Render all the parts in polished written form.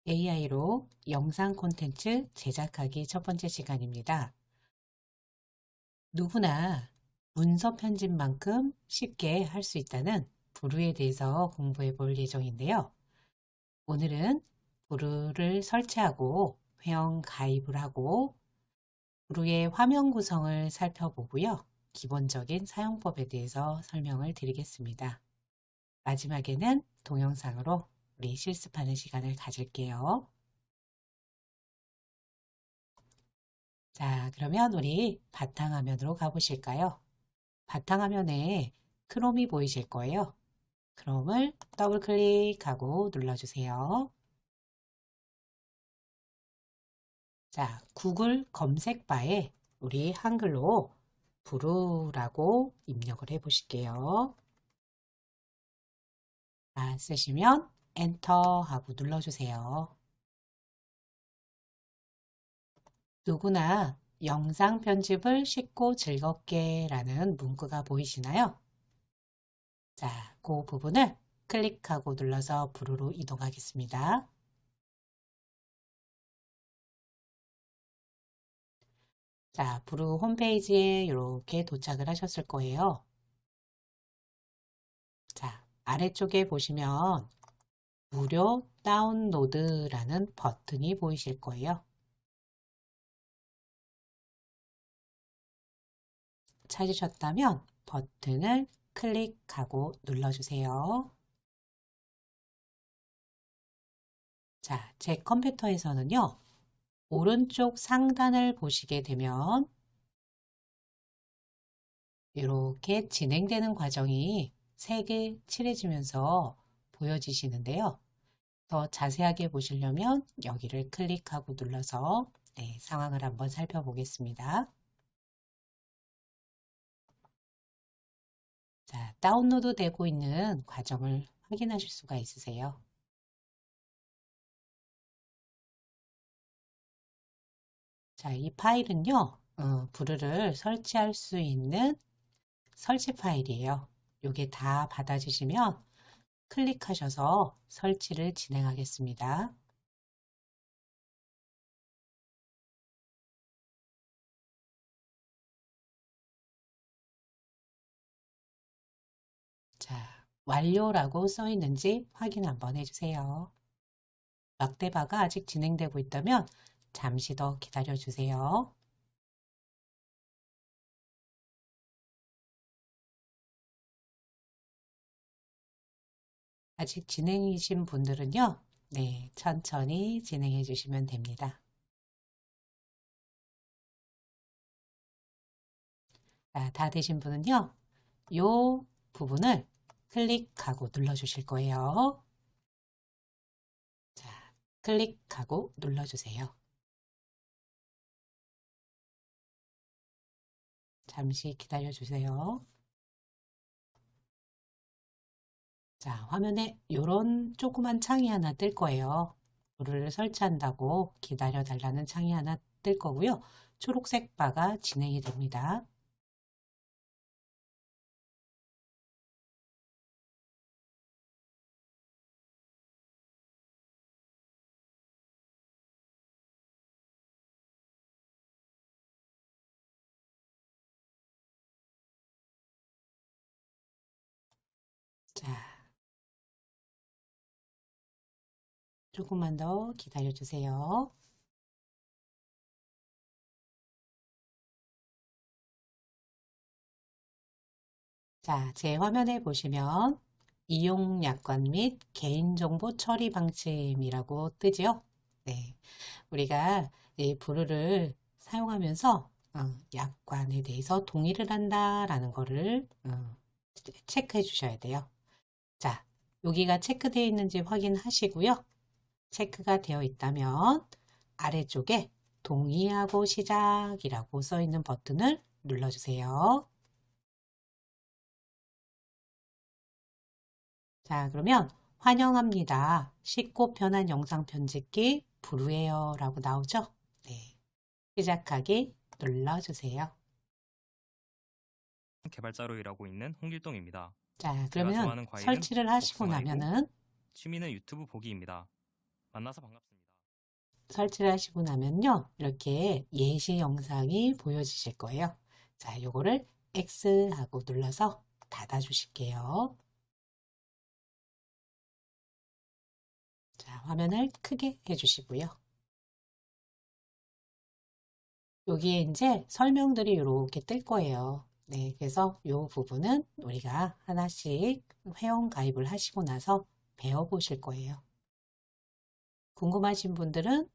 AI로 영상 콘텐츠 제작하기 첫 번째 시간입니다. 누구나 문서 편집만큼 쉽게 할 수 있다는 부루에 대해서 공부해 볼 예정인데요. 오늘은 부루를 설치하고 회원 가입을 하고 부루의 화면 구성을 살펴보고요. 기본적인 사용법에 대해서 설명을 드리겠습니다. 마지막에는 동영상으로 우리 실습하는 시간을 가질게요. 자, 그러면 우리 바탕화면으로 가보실까요? 바탕화면에 크롬이 보이실 거예요. 크롬을 더블 클릭하고 눌러주세요. 자, 구글 검색바에 우리 한글로 부루라고 입력을 해 보실게요. 자, 쓰시면 엔터 하고 눌러주세요. 누구나 영상 편집을 쉽고 즐겁게 라는 문구가 보이시나요? 자, 그 부분을 클릭하고 눌러서 부루로 이동하겠습니다. 자, 부루 홈페이지에 이렇게 도착을 하셨을 거예요. 자, 아래쪽에 보시면 무료 다운로드라는 버튼이 보이실 거예요. 찾으셨다면 버튼을 클릭하고 눌러주세요. 자, 제 컴퓨터에서는요, 오른쪽 상단을 보시게 되면 이렇게 진행되는 과정이 색이 칠해지면서 보여지시는데요. 더 자세하게 보시려면 여기를 클릭하고 눌러서 상황을 한번 살펴보겠습니다. 자, 다운로드 되고 있는 과정을 확인하실 수가 있으세요. 자, 이 파일은요, 부루를 설치할 수 있는 설치 파일이에요. 이게 다 받아주시면 클릭하셔서 설치를 진행하겠습니다. 자, 완료라고 써 있는지 확인 한번 해주세요. 막대바가 아직 진행되고 있다면 잠시 더 기다려 주세요. 아직 진행이신 분들은요, 네, 천천히 진행해 주시면 됩니다. 자, 다 되신 분은요, 요 부분을 클릭하고 눌러주실 거예요. 자, 클릭하고 눌러주세요. 잠시 기다려 주세요. 자, 화면에 이런 조그만 창이 하나 뜰 거예요. 불을 설치한다고 기다려 달라는 창이 하나 뜰 거고요. 초록색 바가 진행이 됩니다. 자, 조금만 더 기다려 주세요. 자, 제 화면에 보시면 이용약관 및 개인정보 처리 방침이라고 뜨지요? 네, 우리가 이 부루를 사용하면서 약관에 대해서 동의를 한다라는 거를 체크해 주셔야 돼요. 자, 여기가 체크되어 있는지 확인하시고요. 체크가 되어 있다면 아래쪽에 동의하고 시작이라고 써 있는 버튼을 눌러주세요. 자, 그러면 환영합니다. 쉽고 편한 영상 편집기 부루에어 라고 나오죠? 네. 시작하기 눌러주세요. 개발자로 일하고 있는 홍길동입니다. 자, 제가 그러면 좋아하는 과일은 설치를 하시고 복숭아이고 나면은 취미는 유튜브 보기입니다. 만나서 반갑습니다. 설치를 하시고 나면요. 이렇게 예시 영상이 보여지실 거예요. 자, 요거를 X 하고 눌러서 닫아 주실게요. 자, 화면을 크게 해주시고요. 여기에 이제 설명들이 이렇게 뜰 거예요. 네, 그래서 이 부분은 우리가 하나씩 회원 가입을 하시고 나서 배워보실 거예요. 궁금하신 분들은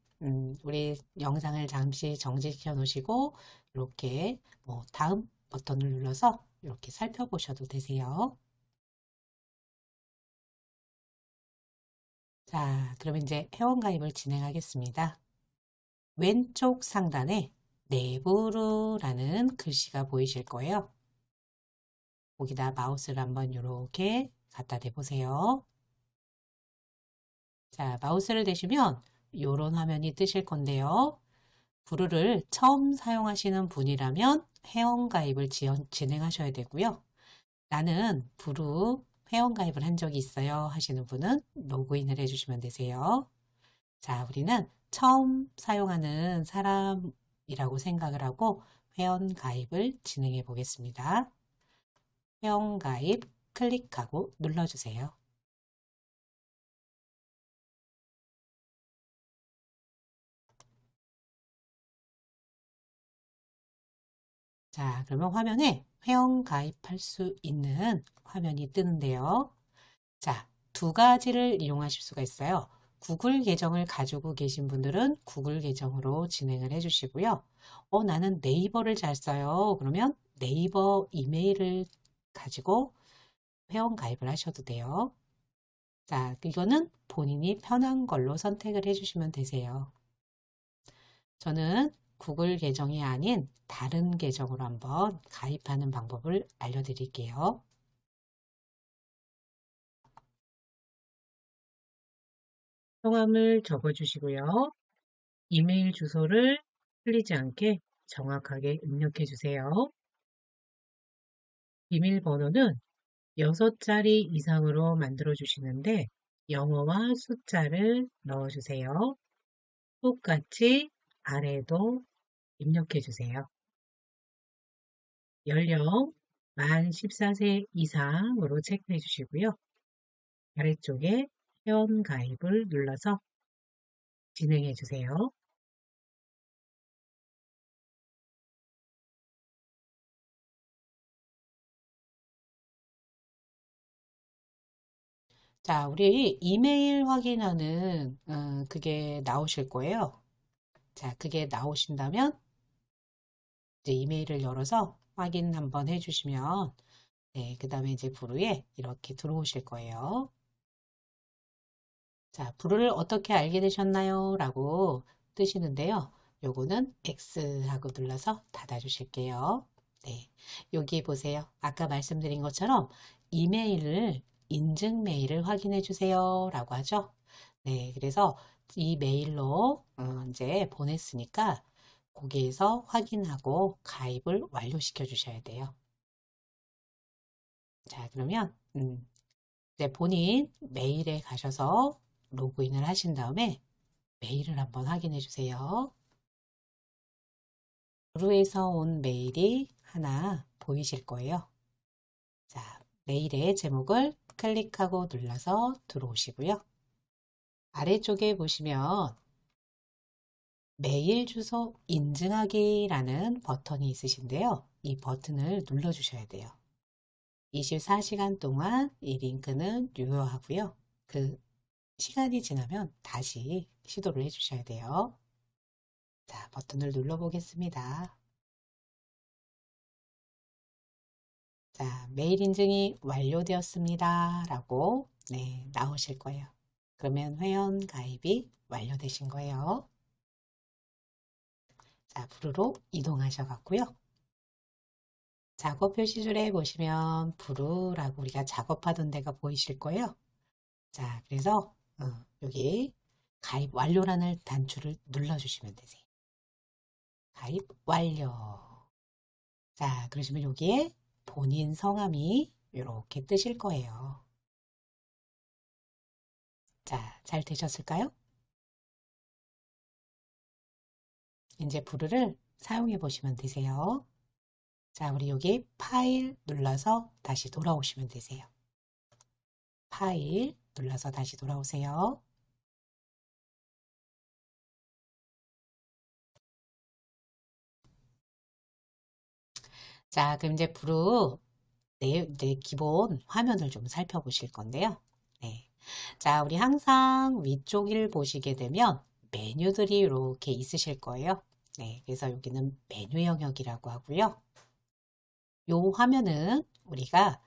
우리 영상을 잠시 정지시켜 놓으시고 이렇게 다음 버튼을 눌러서 이렇게 살펴보셔도 되세요. 자, 그럼 이제 회원가입을 진행하겠습니다. 왼쪽 상단에 내부로라는 글씨가 보이실 거예요. 거기다 마우스를 한번 이렇게 갖다 대보세요. 자, 마우스를 대시면 이런 화면이 뜨실 건데요. 부루를 처음 사용하시는 분이라면 회원가입을 진행하셔야 되고요. 나는 부루 회원가입을 한 적이 있어요 하시는 분은 로그인을 해주시면 되세요. 자, 우리는 처음 사용하는 사람이라고 생각을 하고 회원가입을 진행해 보겠습니다. 회원가입 클릭하고 눌러주세요. 자, 그러면 화면에 회원 가입할 수 있는 화면이 뜨는데요. 자, 두 가지를 이용하실 수가 있어요. 구글 계정을 가지고 계신 분들은 구글 계정으로 진행을 해주시고요. 나는 네이버를 잘 써요. 그러면 네이버 이메일을 가지고 회원 가입을 하셔도 돼요. 자, 이거는 본인이 편한 걸로 선택을 해주시면 되세요. 저는 구글 계정이 아닌 다른 계정으로 한번 가입하는 방법을 알려드릴게요. 성함을 적어주시고요. 이메일 주소를 틀리지 않게 정확하게 입력해 주세요. 비밀번호는 6자리 이상으로 만들어 주시는데 영어와 숫자를 넣어 주세요. 똑같이 아래도 입력해 주세요. 연령 만 14세 이상으로 체크해 주시고요. 아래쪽에 회원 가입을 눌러서 진행해 주세요. 자, 우리 이메일 확인하는 그게 나오실 거예요. 자, 그게 나오신다면 이제 이메일을 열어서 확인 한번 해주시면 네, 그 다음에 이제 부루에 이렇게 들어오실 거예요. 자, 부루를 어떻게 알게 되셨나요? 라고 뜨시는데요. 요거는 X 하고 눌러서 닫아주실게요. 네, 여기 보세요. 아까 말씀드린 것처럼 이메일을 인증 메일을 확인해 주세요 라고 하죠. 네, 그래서 이 메일로 이제 보냈으니까 거기에서 확인하고 가입을 완료시켜 주셔야 돼요. 자, 그러면 이제 본인 메일에 가셔서 로그인을 하신 다음에 메일을 한번 확인해 주세요. 브루에서 온 메일이 하나 보이실 거예요. 자, 메일의 제목을 클릭하고 눌러서 들어오시고요. 아래쪽에 보시면 메일 주소 인증하기라는 버튼이 있으신데요. 이 버튼을 눌러주셔야 돼요. 24시간 동안 이 링크는 유효하고요. 그 시간이 지나면 다시 시도를 해주셔야 돼요. 자, 버튼을 눌러보겠습니다. 자, 메일 인증이 완료되었습니다. 라고 네, 나오실 거예요. 그러면 회원 가입이 완료되신 거예요. 자, 부루로 이동하셔 갖고요. 작업 표시줄에 보시면 부루라고 우리가 작업하던 데가 보이실 거예요. 자, 그래서 여기 가입 완료라는 단추를 눌러주시면 되세요. 가입 완료. 자, 그러시면 여기에 본인 성함이 이렇게 뜨실 거예요. 자, 잘 되셨을까요? 이제 브루를 사용해 보시면 되세요. 자, 우리 여기 파일 눌러서 다시 돌아오시면 되세요. 파일 눌러서 다시 돌아오세요. 자, 그럼 이제 브루 내 기본 화면을 좀 살펴보실 건데요. 네. 자, 우리 항상 위쪽을 보시게 되면 메뉴들이 이렇게 있으실 거예요. 네. 그래서 여기는 메뉴 영역이라고 하고요. 요 화면은 우리가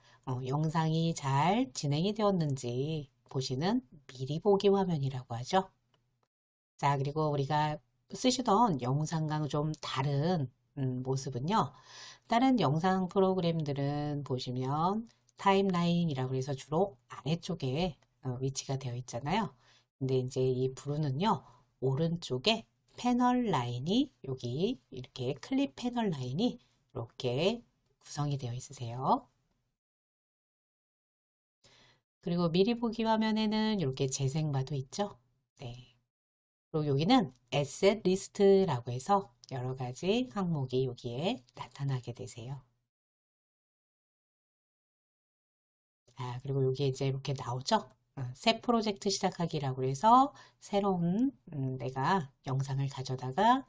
영상이 잘 진행이 되었는지 보시는 미리 보기 화면이라고 하죠. 자, 그리고 우리가 쓰시던 영상과는 좀 다른 모습은요. 다른 영상 프로그램들은 보시면 타임라인이라고 해서 주로 아래쪽에 위치가 되어 있잖아요. 근데 이제 이 브루는요. 오른쪽에 패널 라인이 여기 이렇게 클립 패널 라인이 이렇게 구성이 되어 있으세요. 그리고 미리 보기 화면에는 이렇게 재생바도 있죠. 네. 그리고 여기는 에셋 리스트라고 해서 여러 가지 항목이 여기에 나타나게 되세요. 자, 그리고 여기에 이제 이렇게 나오죠? 새 프로젝트 시작하기라고 해서 새로운 내가 영상을 가져다가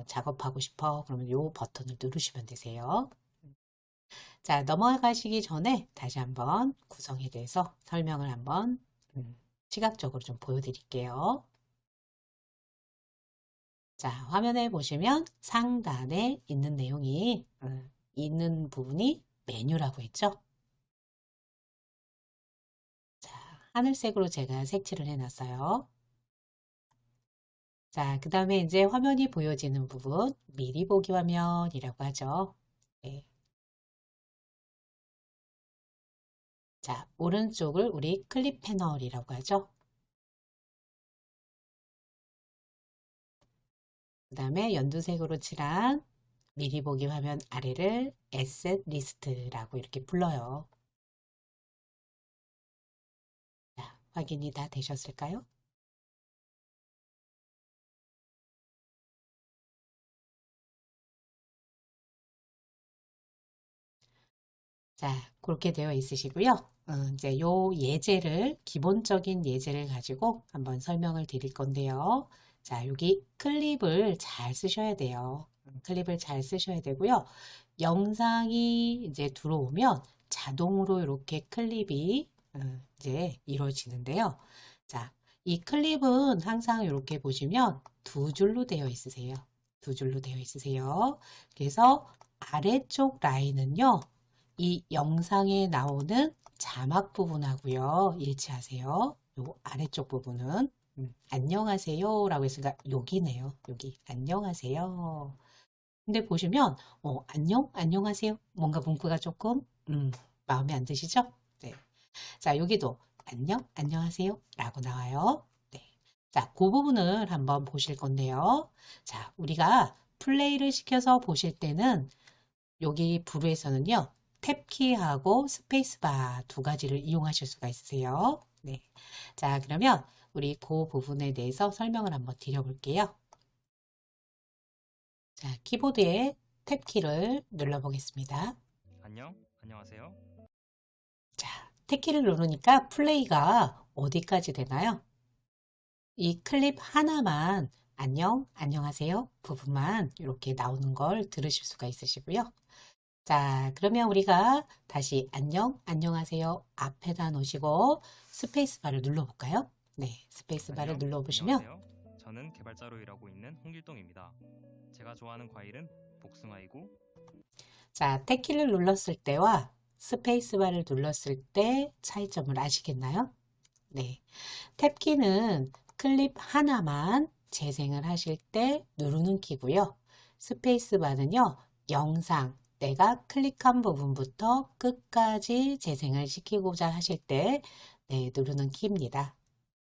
작업하고 싶어. 그러면 이 버튼을 누르시면 되세요. 자, 넘어가시기 전에 다시 한번 구성에 대해서 설명을 한번 시각적으로 좀 보여드릴게요. 자, 화면에 보시면 상단에 있는 내용이 있는 부분이 메뉴라고 했죠. 자, 하늘색으로 제가 색칠을 해놨어요. 자, 그 다음에 이제 화면이 보여지는 부분 미리 보기 화면이라고 하죠. 네. 자, 오른쪽을 우리 클립 패널이라고 하죠. 그 다음에 연두색으로 칠한 미리 보기 화면 아래를 에셋 리스트라고 이렇게 불러요. 자, 확인이 다 되셨을까요? 자, 그렇게 되어 있으시고요. 이제 요 예제를, 기본적인 예제를 가지고 한번 설명을 드릴 건데요. 자, 여기 클립을 잘 쓰셔야 돼요. 클립을 잘 쓰셔야 되고요. 영상이 이제 들어오면 자동으로 이렇게 클립이 이제 이루어지는데요. 자, 이 클립은 항상 이렇게 보시면 두 줄로 되어 있으세요. 두 줄로 되어 있으세요. 그래서 아래쪽 라인은요. 이 영상에 나오는 자막 부분하고요. 일치하세요. 요 아래쪽 부분은 안녕하세요 라고 했으니까 여기네요. 여기 안녕하세요. 근데 보시면 안녕하세요. 뭔가 문구가 조금 마음에 안 드시죠? 네. 자, 여기도 안녕하세요 라고 나와요. 네. 자, 그 부분을 한번 보실 건데요. 자, 우리가 플레이를 시켜서 보실 때는 여기 부루에서는요. 탭키하고 스페이스바 두 가지를 이용하실 수가 있으세요. 네. 자, 그러면 우리 그 부분에 대해서 설명을 한번 드려볼게요. 자, 키보드에 탭키를 눌러보겠습니다. 안녕하세요. 자, 탭키를 누르니까 플레이가 어디까지 되나요? 이 클립 하나만 안녕하세요 부분만 이렇게 나오는 걸 들으실 수가 있으시고요. 자, 그러면 우리가 다시 안녕하세요 앞에다 놓으시고 스페이스바를 눌러볼까요? 네, 스페이스바를 눌러보시면 안녕하세요. 저는 개발자로 일하고 있는 홍길동입니다. 제가 좋아하는 과일은 복숭아이고 자, 탭키를 눌렀을 때와 스페이스바를 눌렀을 때 차이점을 아시겠나요? 네, 탭키는 클립 하나만 재생을 하실 때 누르는 키고요. 스페이스바는요, 영상, 내가 클릭한 부분부터 끝까지 재생을 시키고자 하실 때 네, 누르는 키입니다.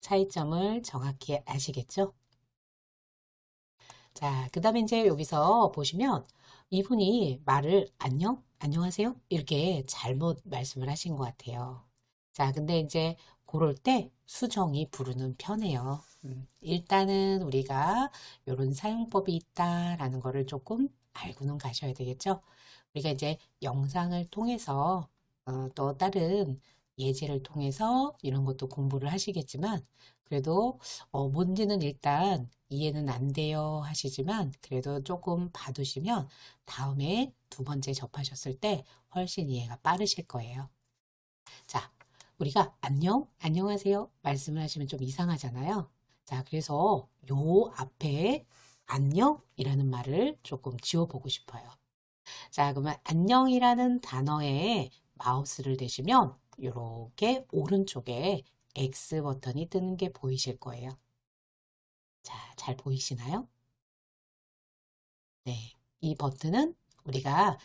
차이점을 정확히 아시겠죠? 자, 그 다음에 이제 여기서 보시면 이분이 말을 안녕하세요? 이렇게 잘못 말씀을 하신 것 같아요. 자, 근데 이제 그럴 때 수정이 부르는 편이에요. 일단은 우리가 이런 사용법이 있다라는 거를 조금 알고는 가셔야 되겠죠. 우리가 이제 영상을 통해서 또 다른 예제를 통해서 이런 것도 공부를 하시겠지만 그래도 뭔지는 일단 이해는 안 돼요 하시지만 그래도 조금 봐두시면 다음에 두 번째 접하셨을 때 훨씬 이해가 빠르실 거예요. 자, 우리가 안녕, 안녕하세요 말씀을 하시면 좀 이상하잖아요. 자, 그래서 요 앞에 안녕이라는 말을 조금 지워보고 싶어요. 자, 그러면 안녕이라는 단어에 마우스를 대시면 이렇게 오른쪽에 X 버튼이 뜨는 게 보이실 거예요. 자, 잘 보이시나요? 네. 이 버튼은 우리가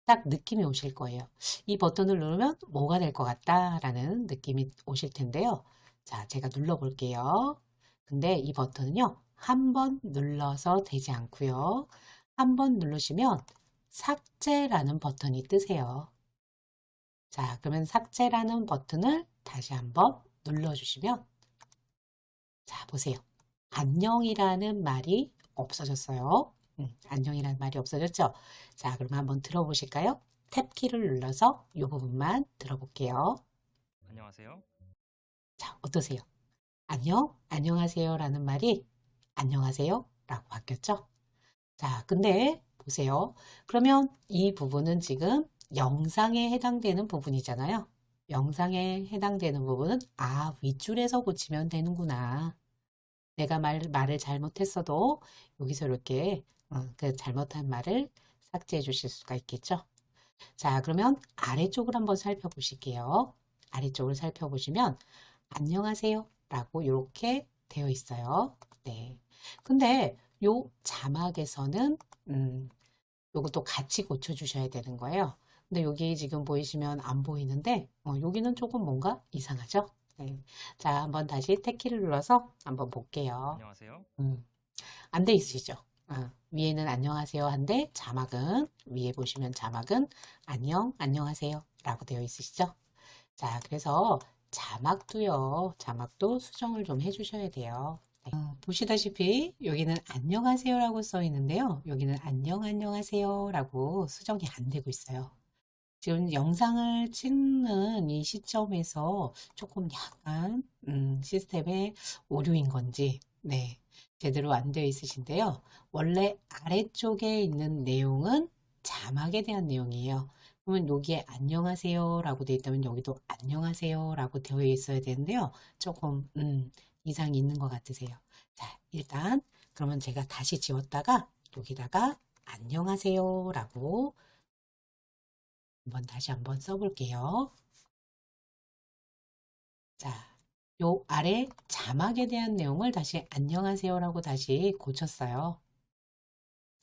딱 느낌이 오실 거예요. 이 버튼을 누르면 뭐가 될 것 같다라는 느낌이 오실 텐데요. 자, 제가 눌러볼게요. 근데 이 버튼은요, 한 번 눌러서 되지 않고요. 한 번 누르시면 삭제라는 버튼이 뜨세요. 자, 그러면 삭제라는 버튼을 다시 한번 눌러주시면, 자, 보세요. 안녕이라는 말이 없어졌어요. 안녕이라는 말이 없어졌죠? 자, 그러면 한번 들어보실까요? 탭키를 눌러서 이 부분만 들어볼게요. 안녕하세요. 자, 어떠세요? 안녕, 안녕하세요 라는 말이 안녕하세요 라고 바뀌었죠? 자, 근데 보세요. 그러면 이 부분은 지금 영상에 해당되는 부분이잖아요. 영상에 해당되는 부분은 윗줄에서 고치면 되는구나. 내가 말을 잘못했어도 여기서 이렇게 그 잘못한 말을 삭제해 주실 수가 있겠죠. 자, 그러면 아래쪽을 한번 살펴보실게요. 아래쪽을 살펴보시면 안녕하세요 라고 이렇게 되어 있어요. 네. 근데 요 자막에서는 요것도 같이 고쳐주셔야 되는 거예요. 근데 여기 지금 보이시면 안 보이는데 여기는 조금 뭔가 이상하죠? 네. 자, 한번 다시 탭키를 눌러서 한번 볼게요. 안녕하세요. 안 돼 있으시죠? 위에는 안녕하세요 한데 자막은 위에 보시면 자막은 안녕, 안녕하세요 라고 되어 있으시죠? 자, 그래서 자막도요. 자막도 수정을 좀 해주셔야 돼요. 네. 보시다시피 여기는 안녕하세요라고 써 있는데요. 여기는 안녕하세요라고 수정이 안 되고 있어요. 지금 영상을 찍는 이 시점에서 조금 약간 시스템의 오류인 건지 네, 제대로 안 되어 있으신데요. 원래 아래쪽에 있는 내용은 자막에 대한 내용이에요. 그러면 여기에 안녕하세요라고 되어 있다면 여기도 안녕하세요라고 되어 있어야 되는데요. 조금 이상이 있는 것 같으세요. 자, 일단 그러면 제가 다시 지웠다가 여기다가 안녕하세요라고 다시 한번 써볼게요. 자, 요 아래 자막에 대한 내용을 다시 안녕하세요라고 다시 고쳤어요.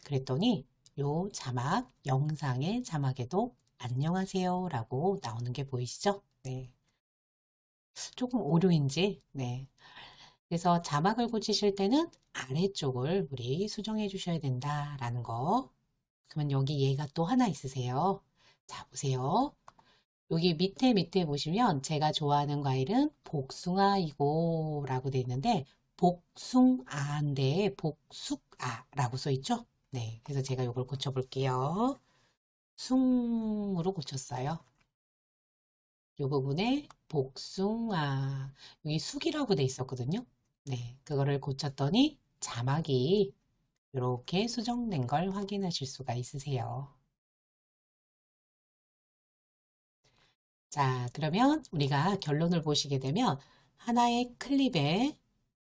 그랬더니 요 자막, 영상의 자막에도 안녕하세요라고 나오는 게 보이시죠? 네. 조금 오류인지, 네. 그래서 자막을 고치실 때는 아래쪽을 우리 수정해 주셔야 된다라는 거. 그러면 여기 얘가 또 하나 있으세요. 자, 보세요. 여기 밑에 보시면 제가 좋아하는 과일은 복숭아이고 라고 돼 있는데 복숭아인데 복숙아라고 써 있죠? 네, 그래서 제가 이걸 고쳐볼게요. 숭으로 고쳤어요. 이 부분에 복숭아 여기 숙이라고 돼 있었거든요. 네, 그거를 고쳤더니 자막이 이렇게 수정된 걸 확인하실 수가 있으세요. 자, 그러면 우리가 결론을 보시게 되면 하나의 클립에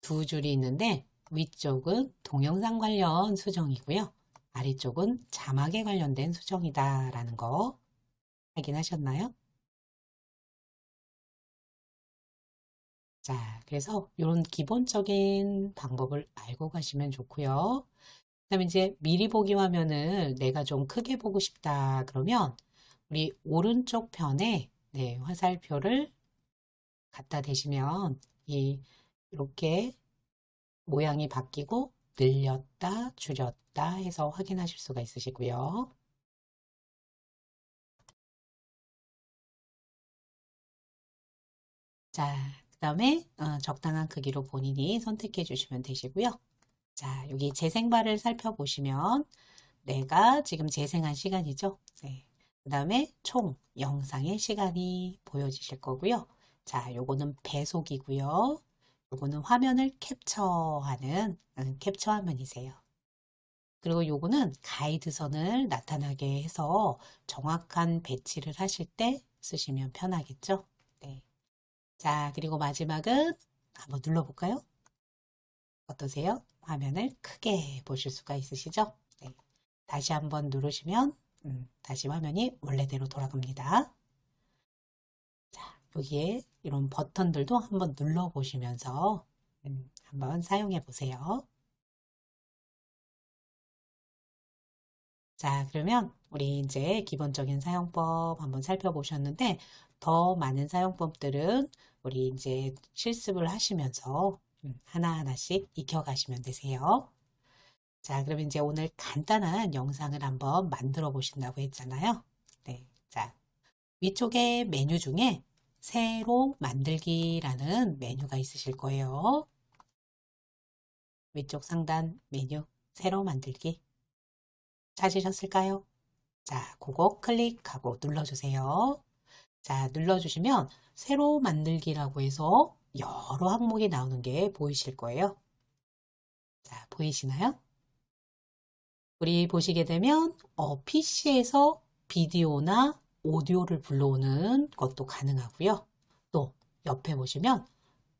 두 줄이 있는데 위쪽은 동영상 관련 수정이고요. 아래쪽은 자막에 관련된 수정이다라는 거 확인하셨나요? 자, 그래서 이런 기본적인 방법을 알고 가시면 좋고요. 그다음에 이제 미리 보기 화면을 내가 좀 크게 보고 싶다 그러면 우리 오른쪽 편에 네, 화살표를 갖다 대시면 이렇게 모양이 바뀌고 늘렸다, 줄였다 해서 확인하실 수가 있으시고요. 자, 그 다음에 적당한 크기로 본인이 선택해 주시면 되시고요. 자, 여기 재생바를 살펴보시면 내가 지금 재생한 시간이죠. 네. 그 다음에 총 영상의 시간이 보여지실 거고요. 자, 요거는 배속이고요. 요거는 화면을 캡처하는 캡처 화면이세요. 그리고 요거는 가이드선을 나타나게 해서 정확한 배치를 하실 때 쓰시면 편하겠죠. 네. 자, 그리고 마지막은 한번 눌러볼까요? 어떠세요? 화면을 크게 보실 수가 있으시죠? 네. 다시 한번 누르시면 다시 화면이 원래대로 돌아갑니다. 자, 여기에 이런 버튼들도 한번 눌러보시면서 한번 사용해 보세요. 자, 그러면 우리 이제 기본적인 사용법 한번 살펴보셨는데 더 많은 사용법들은 우리 이제 실습을 하시면서 하나하나씩 익혀가시면 되세요. 자, 그러면 이제 오늘 간단한 영상을 한번 만들어 보신다고 했잖아요. 네. 자, 위쪽에 메뉴 중에 새로 만들기라는 메뉴가 있으실 거예요. 위쪽 상단 메뉴 새로 만들기 찾으셨을까요? 자, 그거 클릭하고 눌러주세요. 자, 눌러주시면 새로 만들기라고 해서 여러 항목이 나오는 게 보이실 거예요. 자, 보이시나요? 우리 보시게 되면 PC에서 비디오나 오디오를 불러오는 것도 가능하고요. 또 옆에 보시면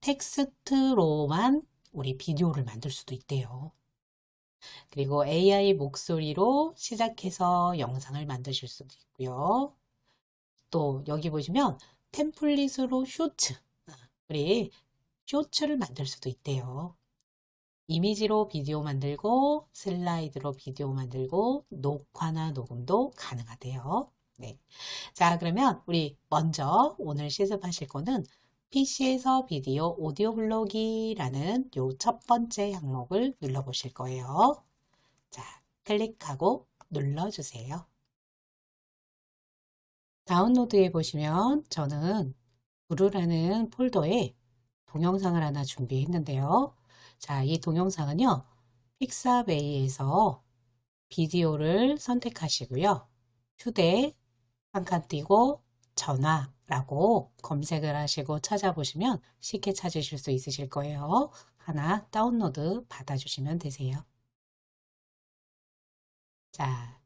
텍스트로만 우리 비디오를 만들 수도 있대요. 그리고 AI 목소리로 시작해서 영상을 만드실 수도 있고요. 또 여기 보시면 템플릿으로 쇼츠, 우리 쇼츠를 만들 수도 있대요. 이미지로 비디오 만들고 슬라이드로 비디오 만들고 녹화나 녹음도 가능하대요. 네. 자, 그러면 우리 먼저 오늘 실습하실 거는 PC에서 비디오 오디오 블로기라는 요 첫 번째 항목을 눌러보실 거예요. 자, 클릭하고 눌러주세요. 다운로드해 보시면 저는 구루라는 폴더에 동영상을 하나 준비했는데요. 자, 이 동영상은요, 픽사베이에서 비디오를 선택하시고요. 휴대 한 칸 띄고 전화라고 검색을 하시고 찾아보시면 쉽게 찾으실 수 있으실 거예요. 하나 다운로드 받아주시면 되세요. 자,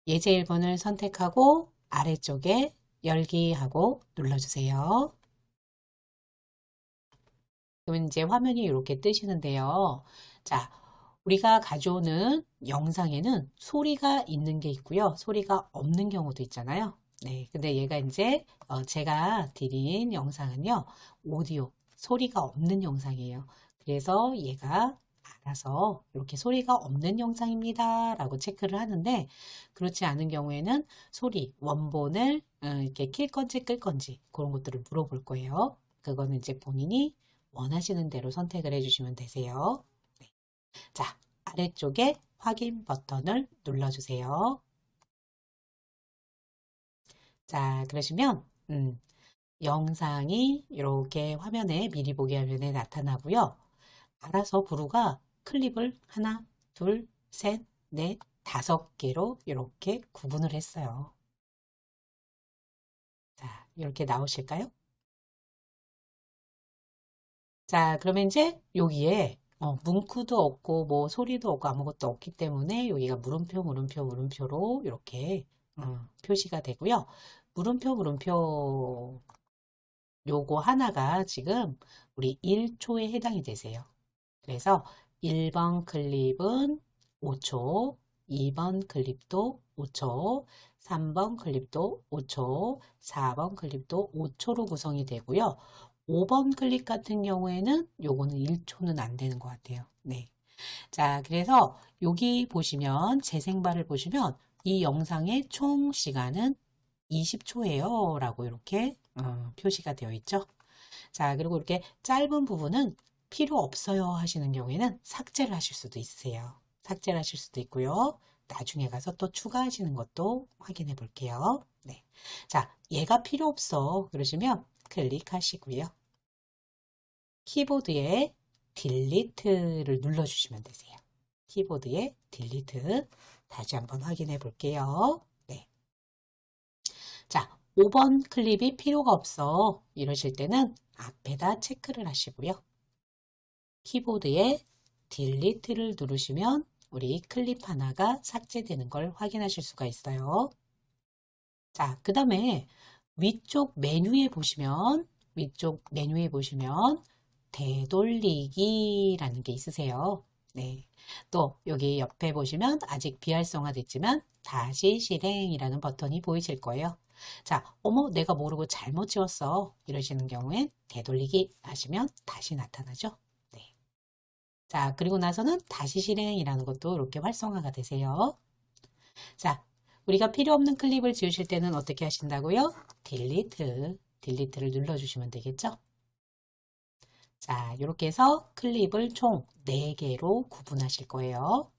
예제 1번을 선택하고 아래쪽에 열기 하고 눌러주세요. 그러면 이제 화면이 이렇게 뜨시는데요. 자, 우리가 가져오는 영상에는 소리가 있는 게 있고요. 소리가 없는 경우도 있잖아요. 네, 근데 얘가 이제 제가 드린 영상은요. 오디오, 소리가 없는 영상이에요. 그래서 얘가 알아서 이렇게 소리가 없는 영상입니다. 라고 체크를 하는데 그렇지 않은 경우에는 소리, 원본을 이렇게 킬 건지 끌 건지 그런 것들을 물어볼 거예요. 그거는 이제 본인이 원하시는 대로 선택을 해주시면 되세요. 네. 자, 아래쪽에 확인 버튼을 눌러주세요. 자, 그러시면 영상이 이렇게 화면에 미리 보기 화면에 나타나고요. 알아서 부루가 클립을 하나, 둘, 셋, 넷, 5개로 이렇게 구분을 했어요. 자, 이렇게 나오실까요? 자, 그러면 이제 여기에 문구도 없고 뭐 소리도 없고 아무것도 없기 때문에 여기가 물음표, 물음표, 물음표로 이렇게 표시가 되고요. 물음표, 물음표 요거 하나가 지금 우리 1초에 해당이 되세요. 그래서 1번 클립은 5초, 2번 클립도 5초, 3번 클립도 5초, 4번 클립도 5초로 구성이 되고요. 5번 클립 같은 경우에는 요거는 1초는 안 되는 것 같아요. 네. 자, 그래서 여기 보시면 재생바를 보시면 이 영상의 총 시간은 20초예요. 라고 이렇게 표시가 되어 있죠. 자, 그리고 이렇게 짧은 부분은 필요 없어요 하시는 경우에는 삭제를 하실 수도 있으세요. 삭제를 하실 수도 있고요. 나중에 가서 또 추가하시는 것도 확인해 볼게요. 네. 자, 얘가 필요 없어 그러시면 클릭하시고요. 키보드에 딜리트를 눌러주시면 되세요. 키보드에 딜리트 다시 한번 확인해 볼게요. 네. 자, 5번 클립이 필요가 없어 이러실 때는 앞에다 체크를 하시고요. 키보드에 딜리트를 누르시면 우리 클립 하나가 삭제되는 걸 확인하실 수가 있어요. 자, 그 다음에 위쪽 메뉴에 보시면 되돌리기라는 게 있으세요. 네. 또 여기 옆에 보시면 아직 비활성화됐지만 다시 실행이라는 버튼이 보이실 거예요. 자, 어머 내가 모르고 잘못 지웠어 이러시는 경우엔 되돌리기 하시면 다시 나타나죠. 네. 자, 그리고 나서는 다시 실행이라는 것도 이렇게 활성화가 되세요. 자, 우리가 필요 없는 클립을 지우실 때는 어떻게 하신다고요? 딜리트를 눌러주시면 되겠죠? 자, 이렇게 해서 클립을 총 4개로 구분하실 거예요.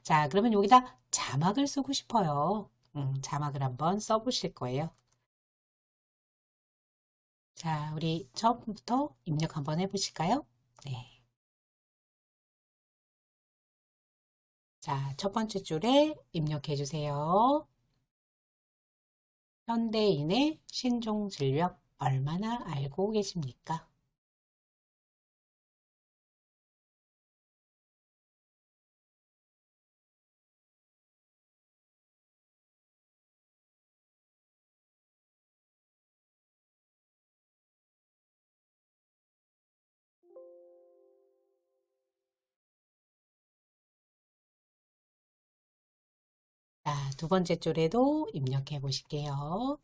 자, 그러면 여기다 자막을 쓰고 싶어요. 자막을 한번 써보실 거예요. 자, 우리 처음부터 입력 한번 해보실까요? 네. 자, 첫 번째 줄에 입력해 주세요. 현대인의 신종질병 얼마나 알고 계십니까? 자, 두 번째 줄에도 입력해 보실게요.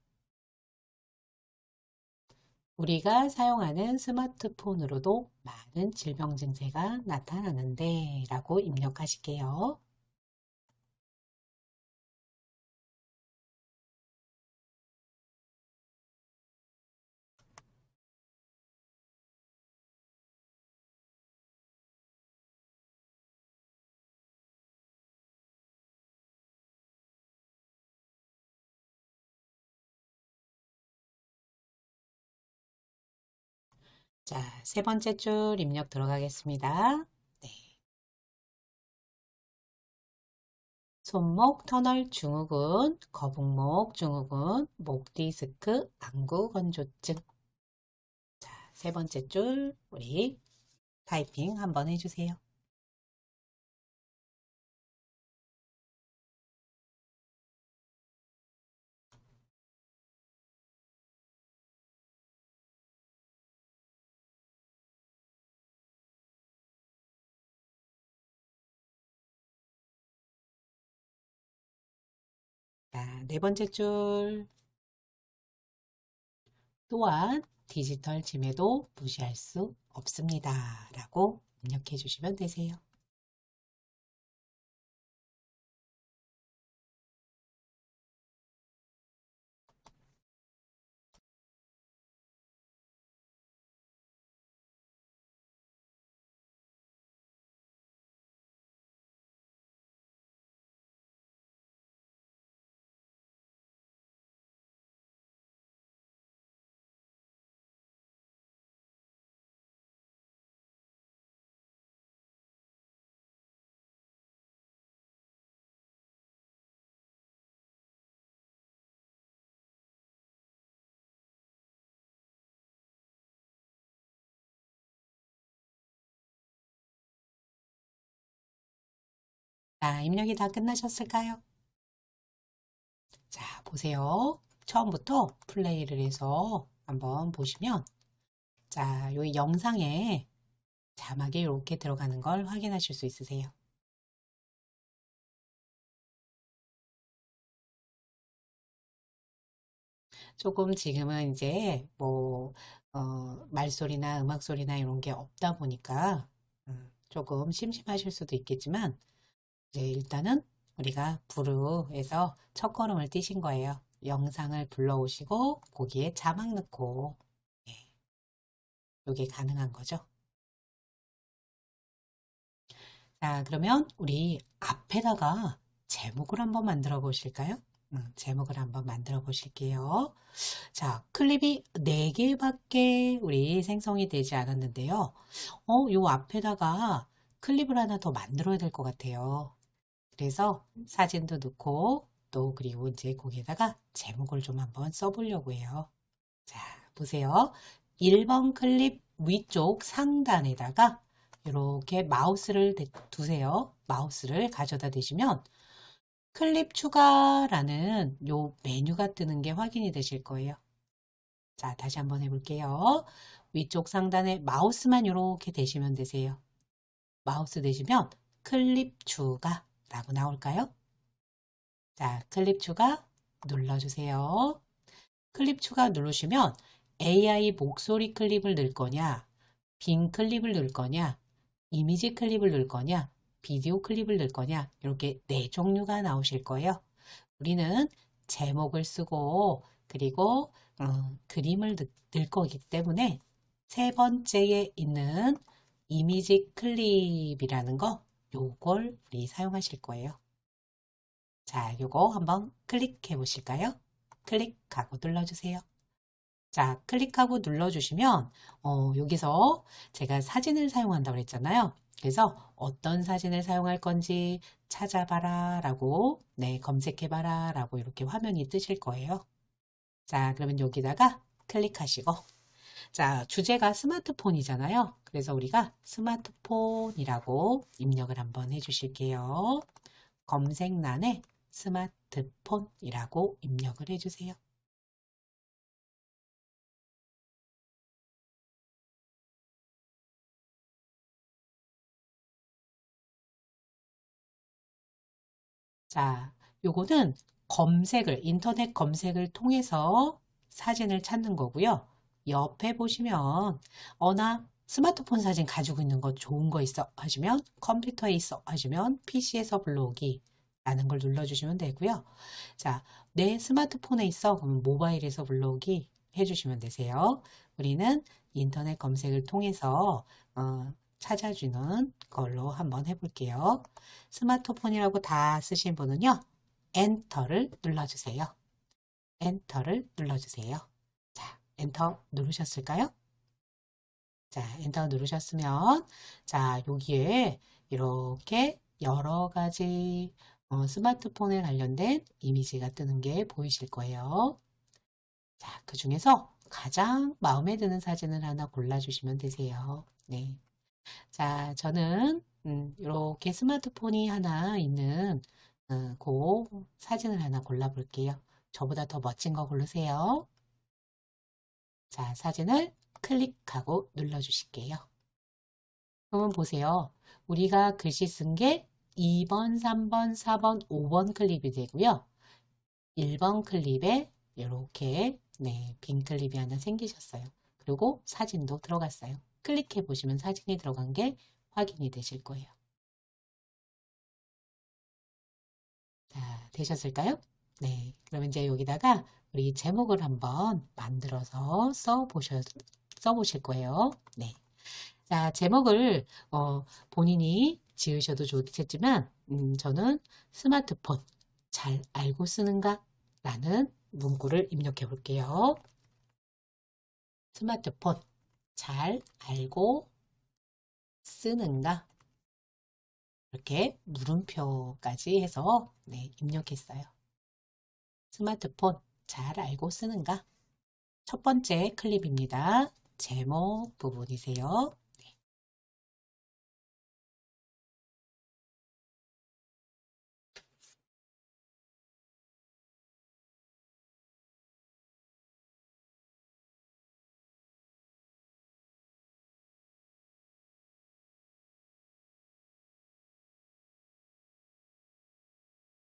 우리가 사용하는 스마트폰으로도 많은 질병 증세가 나타나는데 라고 입력하실게요. 자, 세 번째 줄 입력 들어가겠습니다. 네. 손목 터널 증후군, 거북목 증후군, 목 디스크, 안구 건조증. 자, 세 번째 줄 우리 타이핑 한번 해주세요. 자, 네 번째 줄 또한 디지털 침해도 무시할 수 없습니다. 라고 입력해 주시면 되세요. 자, 입력이 다 끝나셨을까요? 자, 보세요. 처음부터 플레이를 해서 한번 보시면 자, 여기 영상에 자막이 이렇게 들어가는 걸 확인하실 수 있으세요. 조금 지금은 이제 뭐 말소리나 음악 소리나 이런 게 없다 보니까 조금 심심하실 수도 있겠지만 이제 일단은 우리가 부르에서 첫걸음을 띄신 거예요. 영상을 불러오시고 거기에 자막 넣고 예, 이게 가능한 거죠. 자, 그러면 우리 앞에다가 제목을 한번 만들어 보실까요? 제목을 한번 만들어 보실게요. 자, 클립이 4개밖에 우리 생성이 되지 않았는데요. 요 앞에다가 클립을 하나 더 만들어야 될 것 같아요. 그래서 사진도 넣고 또 그리고 이제 거기에다가 제목을 좀 한번 써보려고 해요. 자, 보세요. 1번 클립 위쪽 상단에다가 이렇게 마우스를 두세요. 마우스를 가져다 대시면 클립 추가라는 요 메뉴가 뜨는 게 확인이 되실 거예요. 자, 다시 한번 해볼게요. 위쪽 상단에 마우스만 이렇게 대시면 되세요. 마우스 대시면 클립 추가라고 나올까요? 자, 클립 추가 눌러주세요. 클립 추가 누르시면 AI 목소리 클립을 넣을 거냐, 빈 클립을 넣을 거냐, 이미지 클립을 넣을 거냐, 비디오 클립을 넣을 거냐, 이렇게 4종류가 나오실 거예요. 우리는 제목을 쓰고 그리고 그림을 넣을 거기 때문에 세 번째에 있는 이미지 클립이라는 거 요걸 우리 사용하실 거예요. 자, 요거 한번 클릭해 보실까요? 클릭하고 눌러주세요. 자, 클릭하고 눌러주시면 여기서 제가 사진을 사용한다고 했잖아요. 그래서 어떤 사진을 사용할 건지 찾아봐라 라고 검색해봐라 라고 이렇게 화면이 뜨실 거예요. 자, 그러면 여기다가 클릭하시고 자, 주제가 스마트폰이잖아요. 그래서 우리가 스마트폰이라고 입력을 한번 해주실게요. 검색란에 스마트폰이라고 입력을 해주세요. 자, 요거는 인터넷 검색을 통해서 사진을 찾는 거고요. 옆에 보시면, 나 스마트폰 사진 가지고 있는 거 좋은 거 있어 하시면, 컴퓨터에 있어 하시면, PC에서 불러오기 라는 걸 눌러주시면 되고요. 자, 내 스마트폰에 있어. 그러면 모바일에서 불러오기 해주시면 되세요. 우리는 인터넷 검색을 통해서 찾아주는 걸로 한번 해볼게요. 스마트폰이라고 다 쓰신 분은요, 엔터를 눌러주세요. 엔터를 눌러주세요. 자, 엔터 누르셨을까요? 자, 엔터 누르셨으면, 자, 여기에 이렇게 여러 가지 스마트폰에 관련된 이미지가 뜨는 게 보이실 거예요. 자, 그 중에서 가장 마음에 드는 사진을 하나 골라주시면 되세요. 네. 자, 저는 이렇게 스마트폰이 하나 있는 그 사진을 하나 골라볼게요. 저보다 더 멋진 거 고르세요. 자, 사진을 클릭하고 눌러주실게요. 그러면 보세요. 우리가 글씨 쓴 게 2번, 3번, 4번, 5번 클립이 되고요. 1번 클립에 이렇게 빈 클립이 하나 생기셨어요. 그리고 사진도 들어갔어요. 클릭해 보시면 사진이 들어간 게 확인이 되실 거예요. 자, 되셨을까요? 네. 그럼 이제 여기다가 우리 제목을 한번 만들어서 써보실 거예요. 네. 자, 제목을 본인이 지으셔도 좋겠지만 저는 스마트폰 잘 알고 쓰는가? 라는 문구를 입력해 볼게요. 스마트폰 잘 알고 쓰는가? 이렇게 물음표까지 해서 입력했어요. 스마트폰 잘 알고 쓰는가? 첫 번째 클립입니다. 제목 부분이세요.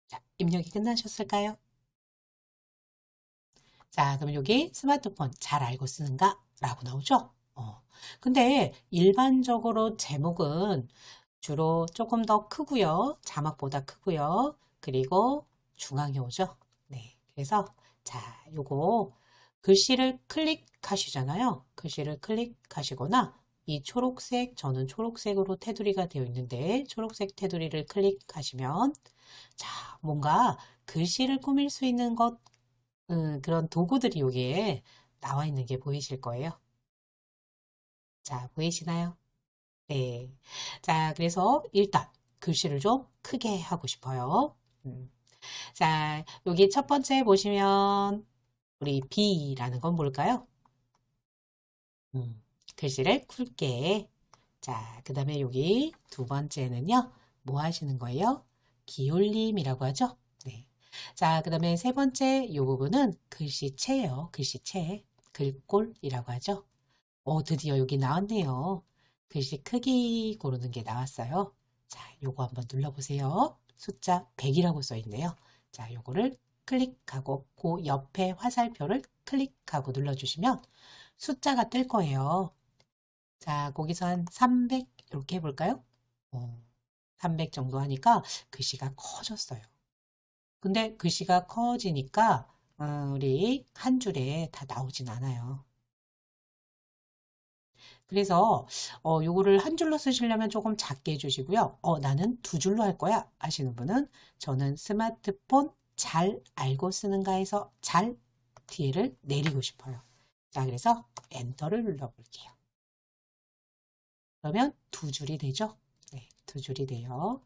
자, 입력이 끝나셨을까요? 자, 그럼 여기 스마트폰 잘 알고 쓰는가? 라고 나오죠? 근데 일반적으로 제목은 주로 조금 더 크고요. 자막보다 크고요. 그리고 중앙에 오죠. 네. 그래서 자, 요거 글씨를 클릭하시잖아요. 글씨를 클릭하시거나 이 초록색, 저는 초록색으로 테두리가 되어 있는데 초록색 테두리를 클릭하시면 자, 뭔가 글씨를 꾸밀 수 있는 그런 도구들이 여기에 나와 있는 게 보이실 거예요. 자, 보이시나요? 네. 자, 그래서 일단 글씨를 좀 크게 하고 싶어요. 자, 여기 첫 번째 보시면 우리 B라는 건 뭘까요? 음, 글씨를 굵게. 자, 그 다음에 여기 두 번째는요. 뭐 하시는 거예요? 기울림이라고 하죠? 네. 자, 그 다음에 세 번째 이 부분은 글씨체예요. 글씨체. 글꼴이라고 하죠. 드디어 여기 나왔네요. 글씨 크기 고르는 게 나왔어요. 자, 요거 한번 눌러보세요. 숫자 100이라고 써 있네요. 자, 요거를 클릭하고 그 옆에 화살표를 클릭하고 눌러주시면 숫자가 뜰 거예요. 자, 거기서 한 300 이렇게 해볼까요? 300 정도 하니까 글씨가 커졌어요. 근데 글씨가 커지니까 우리 한 줄에 다 나오진 않아요. 그래서 요거를 한 줄로 쓰시려면 조금 작게 해주시고요. 나는 두 줄로 할 거야 하시는 분은 저는 스마트폰 잘 알고 쓰는가 해서 잘 뒤에를 내리고 싶어요. 자, 그래서 엔터를 눌러볼게요. 그러면 두 줄이 되죠? 네, 두 줄이 돼요.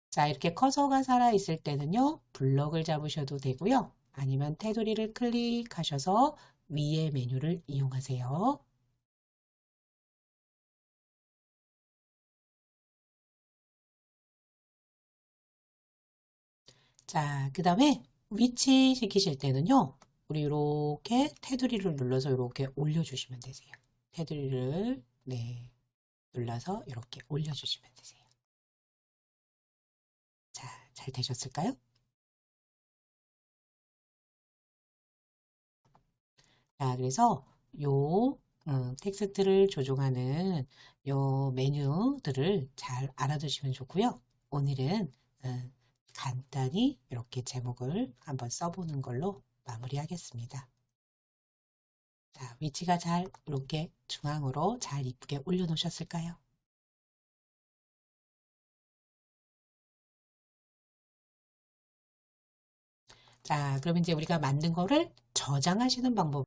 자, 이렇게 커서가 살아있을 때는요, 블럭을 잡으셔도 되고요. 아니면 테두리를 클릭하셔서 위에 메뉴를 이용하세요. 자, 그 다음에 위치 시키실 때는요, 우리 이렇게 테두리를 눌러서 이렇게 올려주시면 되세요. 테두리를, 네, 눌러서 이렇게 올려주시면 되세요. 자, 잘 되셨을까요? 자, 그래서 요 텍스트를 조종하는 요 메뉴들을 잘 알아두시면 좋고요. 오늘은 간단히 이렇게 제목을 한번 써보는 걸로 마무리하겠습니다. 자, 위치가 잘 이렇게 중앙으로 잘 이쁘게 올려놓으셨을까요? 자, 그럼 이제 우리가 만든 거를 저장하시는 방법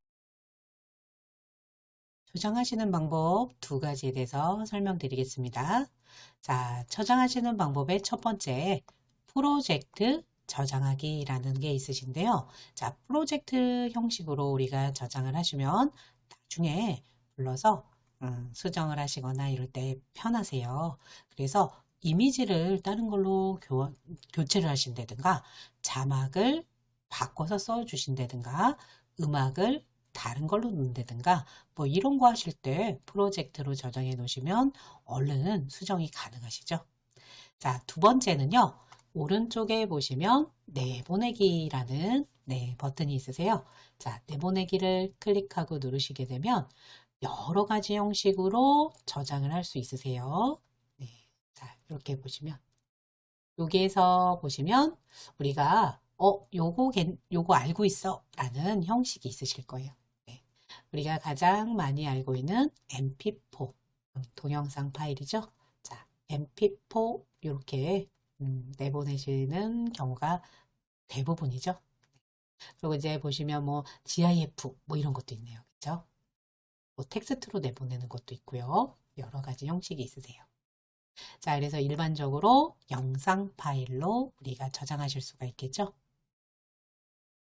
두 가지에 대해서 설명드리겠습니다. 자, 저장하시는 방법의 첫 번째, 프로젝트 저장하기라는 게 있으신데요. 자, 프로젝트 형식으로 우리가 저장을 하시면 나중에 불러서 수정을 하시거나 이럴 때 편하세요. 그래서 이미지를 다른 걸로 교체를 하신다든가 자막을 바꿔서 써주신다든가 음악을 다른 걸로 넣는다든가 뭐 이런 거 하실 때 프로젝트로 저장해 놓으시면 얼른 수정이 가능하시죠. 자, 두 번째는요. 오른쪽에 보시면 내보내기라는 버튼이 있으세요. 자, 내보내기를 클릭하고 누르시게 되면 여러 가지 형식으로 저장을 할 수 있으세요. 네, 자, 이렇게 보시면 여기에서 보시면 우리가 요거 알고 있어 라는 형식이 있으실 거예요. 네. 우리가 가장 많이 알고 있는 mp4 동영상 파일이죠. 자, mp4 이렇게 내보내시는 경우가 대부분이죠. 그리고 이제 보시면 뭐 GIF 뭐 이런 것도 있네요. 그렇죠? 뭐 텍스트로 내보내는 것도 있고요. 여러 가지 형식이 있으세요. 자, 그래서 일반적으로 영상 파일로 우리가 저장하실 수가 있겠죠.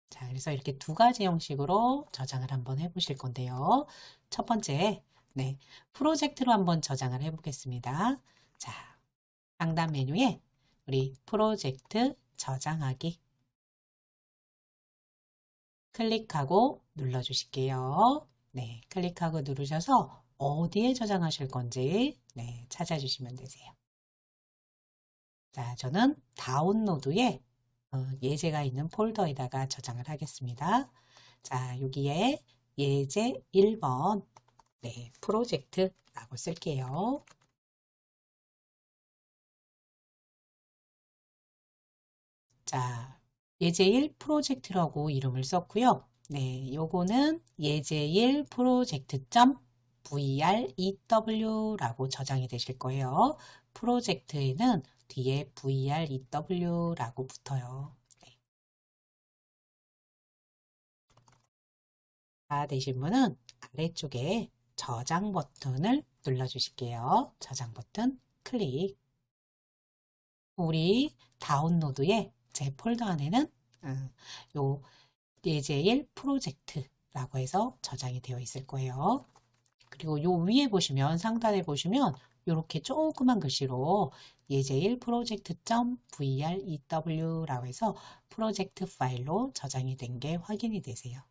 자, 그래서 이렇게 두 가지 형식으로 저장을 한번 해보실 건데요. 첫 번째, 프로젝트로 한번 저장을 해보겠습니다. 자, 상단 메뉴에 우리 프로젝트 저장하기 클릭하고 눌러주실게요. 네, 클릭하고 누르셔서 어디에 저장하실 건지 찾아주시면 되세요. 자, 저는 다운로드에 예제가 있는 폴더에다가 저장을 하겠습니다. 자, 여기에 예제 1번 프로젝트라고 쓸게요. 자, 예제 1 프로젝트라고 이름을 썼고요. 네, 요거는 예제 1 프로젝트.vrew라고 저장이 되실 거예요. 프로젝트에는 뒤에 VREW라고 붙어요. 네. 다 되신 분은 아래쪽에 저장 버튼을 눌러주실게요. 저장 버튼 클릭. 우리 다운로드의 제 폴더 안에는 요 예제일 프로젝트라고 해서 저장이 되어 있을 거예요. 그리고 요 위에 보시면 상단에 보시면 이렇게 조그만 글씨로 예제일 프로젝트.vrew라고 해서 프로젝트 파일로 저장이 된 게 확인이 되세요.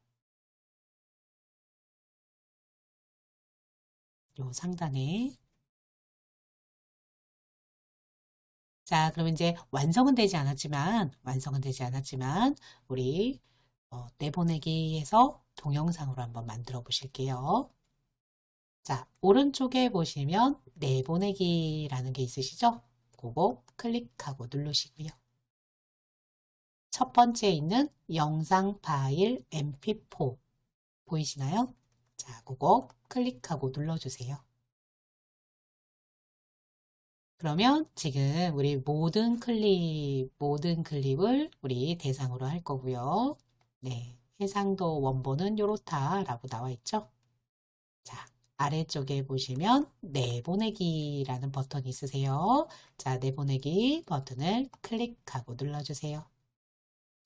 요 상단에. 자, 그럼 이제 완성은 되지 않았지만 우리 내보내기에서 동영상으로 한번 만들어 보실게요. 자, 오른쪽에 보시면 내보내기라는 게 있으시죠? 그거 클릭하고 누르시고요. 첫 번째 있는 영상 파일 mp4 보이시나요? 자, 그거 클릭하고 눌러주세요. 그러면 지금 우리 모든 클립을 우리 대상으로 할 거고요. 네, 해상도 원본은 요렇다라고 나와 있죠? 자, 아래쪽에 보시면 내보내기라는 버튼이 있으세요. 자, 내보내기 버튼을 클릭하고 눌러주세요.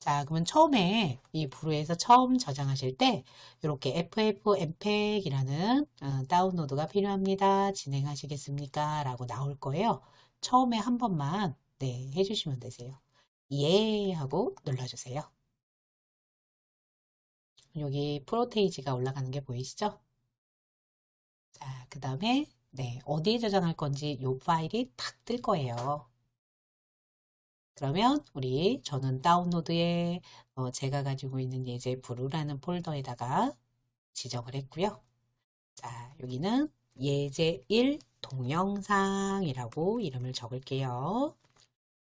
자, 그러면 처음에 이 브루에서 처음 저장하실 때 이렇게 FFmpeg이라는 다운로드가 필요합니다. 진행하시겠습니까? 라고 나올 거예요. 처음에 한 번만 네, 해주시면 되세요. 예 하고 눌러주세요. 여기 프로테이지가 올라가는 게 보이시죠? 자, 그 다음에 네, 어디에 저장할 건지 이 파일이 탁 뜰 거예요. 그러면 저는 다운로드에 제가 가지고 있는 예제 브루라는 폴더에다가 지정을 했고요. 자, 여기는 예제 1 동영상이라고 이름을 적을게요.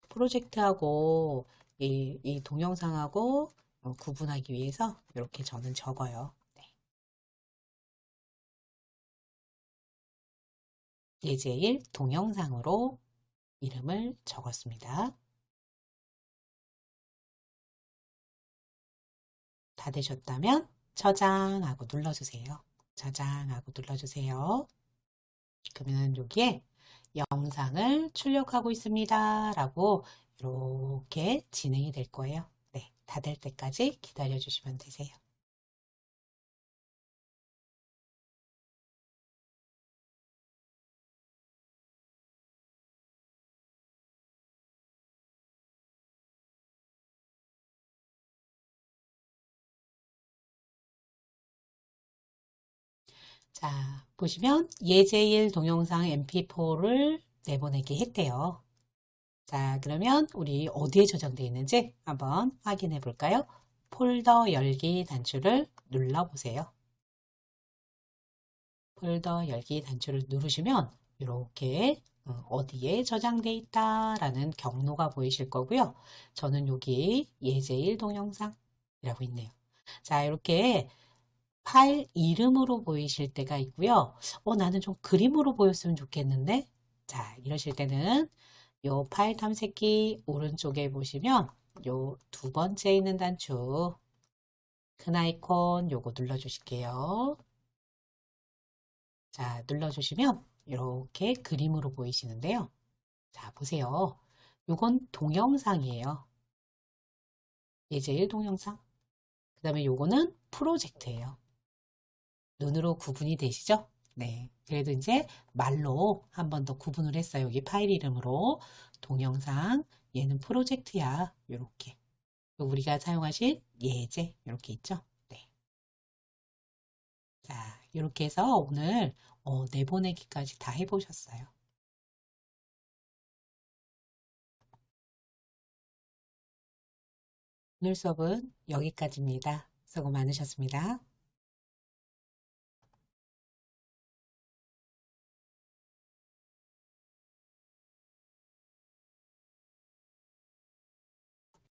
프로젝트하고 이 동영상하고 구분하기 위해서 이렇게 저는 적어요. 네. 예제 1 동영상으로 이름을 적었습니다. 다 되셨다면 저장하고 눌러주세요. 저장하고 눌러주세요. 그러면 여기에 영상을 출력하고 있습니다. 라고 이렇게 진행이 될 거예요. 네, 다 될 때까지 기다려 주시면 되세요. 자, 보시면 예제일 동영상 mp4를 내보내기 했대요. 자, 그러면 우리 어디에 저장되어 있는지 한번 확인해 볼까요? 폴더 열기 단추를 눌러보세요. 폴더 열기 단추를 누르시면 이렇게 어디에 저장되어 있다라는 경로가 보이실 거고요. 저는 여기 예제일 동영상이라고 있네요. 자, 이렇게 파일 이름으로 보이실 때가 있고요. 나는 좀 그림으로 보였으면 좋겠는데. 자, 이러실 때는 요 파일 탐색기 오른쪽에 보시면 요 두 번째 있는 단추 큰 아이콘 요거 눌러주실게요. 자, 눌러주시면 이렇게 그림으로 보이시는데요. 자, 보세요. 요건 동영상이에요. 예제1 동영상. 그 다음에 요거는 프로젝트예요. 눈으로 구분이 되시죠? 네. 그래도 이제 말로 한 번 더 구분을 했어요. 여기 파일 이름으로 동영상, 얘는 프로젝트야. 요렇게. 우리가 사용하실 예제 이렇게 있죠? 네. 자, 이렇게 해서 오늘 내보내기까지 다 해보셨어요. 오늘 수업은 여기까지입니다. 수고 많으셨습니다.